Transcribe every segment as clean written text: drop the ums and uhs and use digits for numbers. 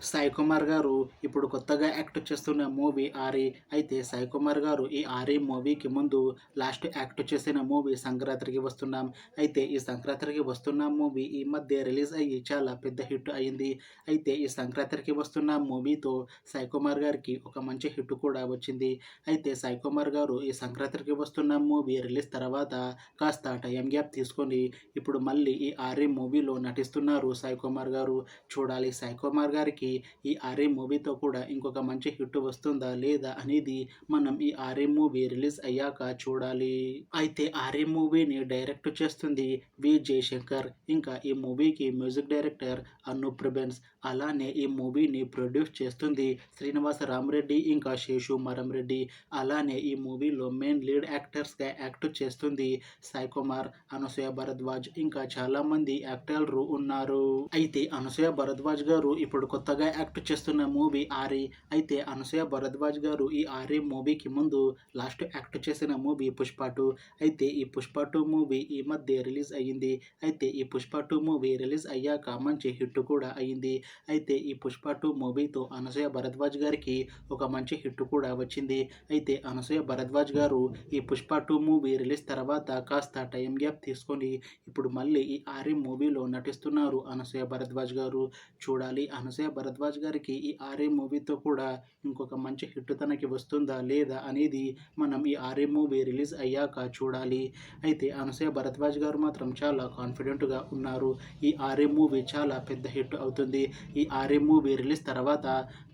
సాయి కుమార్ గారు ఇప్పుడు కొత్తగా యాక్ట్ చేస్తున్న మూవీ 'ఆరి'. అయితే సాయి కుమార్ గారు ఈ 'ఆరి' మూవీకి ముందు లాస్ట్ యాక్ట్ చేసిన మూవీ 'సంక్రాంతికి వస్తున్నాం'. అయితే ఈ 'సంక్రాంతికి వస్తున్నాం' మూవీ ఈ మధ్య రిలీజ్ అయ్యి చాలా పెద్ద హిట్ అయింది. అయితే ఈ 'సంక్రాంతికి వస్తున్నాం' మూవీతో సాయి కుమార్ గారికి ఒక మంచి హిట్ కూడా వచ్చింది. అయితే సాయి కుమార్ గారు ఈ 'సంక్రాంతికి వస్తున్నాం' మూవీ రిలీజ్ తర్వాత కాస్త టైం గ్యాప్ తీసుకొని ఇప్పుడు మళ్ళీ ఈ 'ఆరి' మూవీలో నటిస్తున్నారు సాయి కుమార్ గారు. చూడాలి సాయి కుమార్ గారికి ఈ 'ఆరి' మూవీతో కూడా ఇంకొక మంచి హిట్ వస్తుందా లేదా అనేది మనం ఈ 'ఆరి' మూవీ రిలీజ్ అయ్యాక చూడాలి. అయితే 'ఆరి' మూవీని డైరెక్ట్ చేస్తుంది వి. జయశంకర్. ఇంకా ఈ మూవీకి మ్యూజిక్ డైరెక్టర్ అనూప్ రూబెన్స్. అలానే ఈ మూవీని ప్రొడ్యూస్ చేస్తుంది శ్రీనివాస రామరెడ్డి ఇంకా శేషు మరంరెడ్డి. అలానే ఈ మూవీలో మెయిన్ లీడ్ యాక్టర్స్గా యాక్ట్ చేస్తుంది సాయి కుమార్, అనసూయ భరద్వాజ్ ఇంకా చాలా మంది యాక్టర్లు ఉన్నారు. అయితే అనసూయ భరద్వాజ్ గారు ఇప్పుడు కొత్తగా యాక్ట్ చేస్తున్న మూవీ 'ఆరి'. అయితే అనసూయ భరద్వాజ్ గారు ఈ 'ఆరి' మూవీకి ముందు లాస్ట్ యాక్ట్ చేసిన మూవీ 'పుష్ప 2'. అయితే ఈ 'పుష్ప 2' మూవీ ఈ మధ్య రిలీజ్ అయ్యింది. అయితే ఈ 'పుష్ప 2' మూవీ రిలీజ్ అయ్యాక మంచి హిట్ కూడా అయ్యింది. అయితే ఈ 'పుష్ప 2' మూవీతో అనసూయ భరద్వాజ్ గారికి ఒక మంచి హిట్ కూడా వచ్చింది. అయితే అనసూయ భరద్వాజ్ గారు ఈ 'పుష్ప 2' మూవీ రిలీజ్ తర్వాత కాస్త టైం గ్యాప్ తీసుకొని ఇప్పుడు మళ్ళీ ఈ 'ఆరి' మూవీలో నటిస్తున్నారు అనసూయ భరద్వాజ్ గారు. చూడాలి అనసూయ భరద్వాజ్ గారికి ఈ 'ఆరి' మూవీతో కూడా ఇంకొక మంచి హిట్ తనకి వస్తుందా లేదా అనేది మనం ఈ 'ఆరి' మూవీ రిలీజ్ అయ్యాక చూడాలి. అయితే అనసూయ భరద్వాజ్ గారు మాత్రం చాలా కాన్ఫిడెంట్గా ఉన్నారు. ఈ 'ఆరి' మూవీ చాలా పెద్ద హిట్ అవుతుంది. ఈ 'ఆరి' మూవీ రిలీజ్ తర్వాత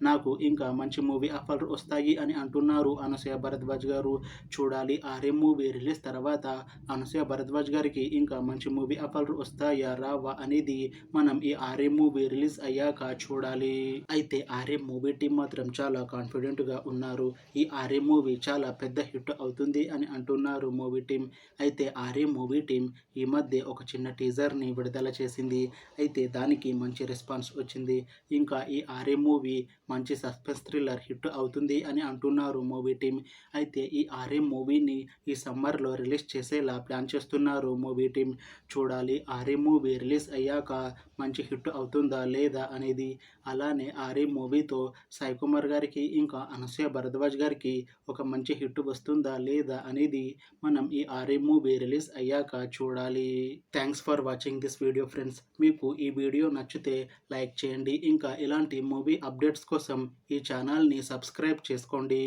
నాకు ఇంకా మంచి మూవీ ఆఫర్లు వస్తాయి అని అంటున్నారు అనసూయ భరద్వాజ్ గారు. చూడాలి 'ఆరి' మూవీ రిలీజ్ తర్వాత అనసూయ భరద్వాజ్ గారికి ఇంకా మంచి మూవీ ఆఫర్లు వస్తాయా రావా అనేది మనం ఈ 'ఆరి' మూవీ రిలీజ్ అయ్యాక చూడాలి. అయితే 'ఆరి' మూవీ టీం మాత్రం చాలా కాన్ఫిడెంట్గా ఉన్నారు. ఈ 'ఆరి' మూవీ చాలా పెద్ద హిట్ అవుతుంది అని అంటున్నారు మూవీ టీం. అయితే 'ఆరి' మూవీ టీం ఈ మధ్య ఒక చిన్న టీజర్ని విడుదల చేసింది. అయితే దానికి మంచి రెస్పాన్స్ వచ్చింది. ఇంకా ఈ 'ఆరి' మూవీ మంచి సస్పెన్స్ థ్రిల్లర్ హిట్ అవుతుంది అని అంటున్నారు మూవీ టీం. అయితే ఈ 'ఆరి' మూవీని ఈ సమ్మర్లో రిలీజ్ చేసేలా ప్లాన్ చేస్తున్నారు మూవీ టీం. చూడాలి 'ఆరి' మూవీ రిలీజ్ అయ్యాక మంచి హిట్ అవుతుందా లేదా అనేది. అలానే 'ఆరి' మూవీతో సాయి కుమార్ గారికి ఇంకా అనసూయ భరద్వాజ్ గారికి ఒక మంచి హిట్ వస్తుందా లేదా అనేది మనం ఈ 'ఆరి' మూవీ రిలీజ్ అయ్యాక చూడాలి. Thanks for watching this video friends. మీకు ఈ వీడియో నచ్చితే లైక్ చేయండి. ఇంకా ఇలాంటి మూవీ అప్డేట్స్ కోసం ఈ ఛానల్ని సబ్స్క్రైబ్ చేసుకోండి.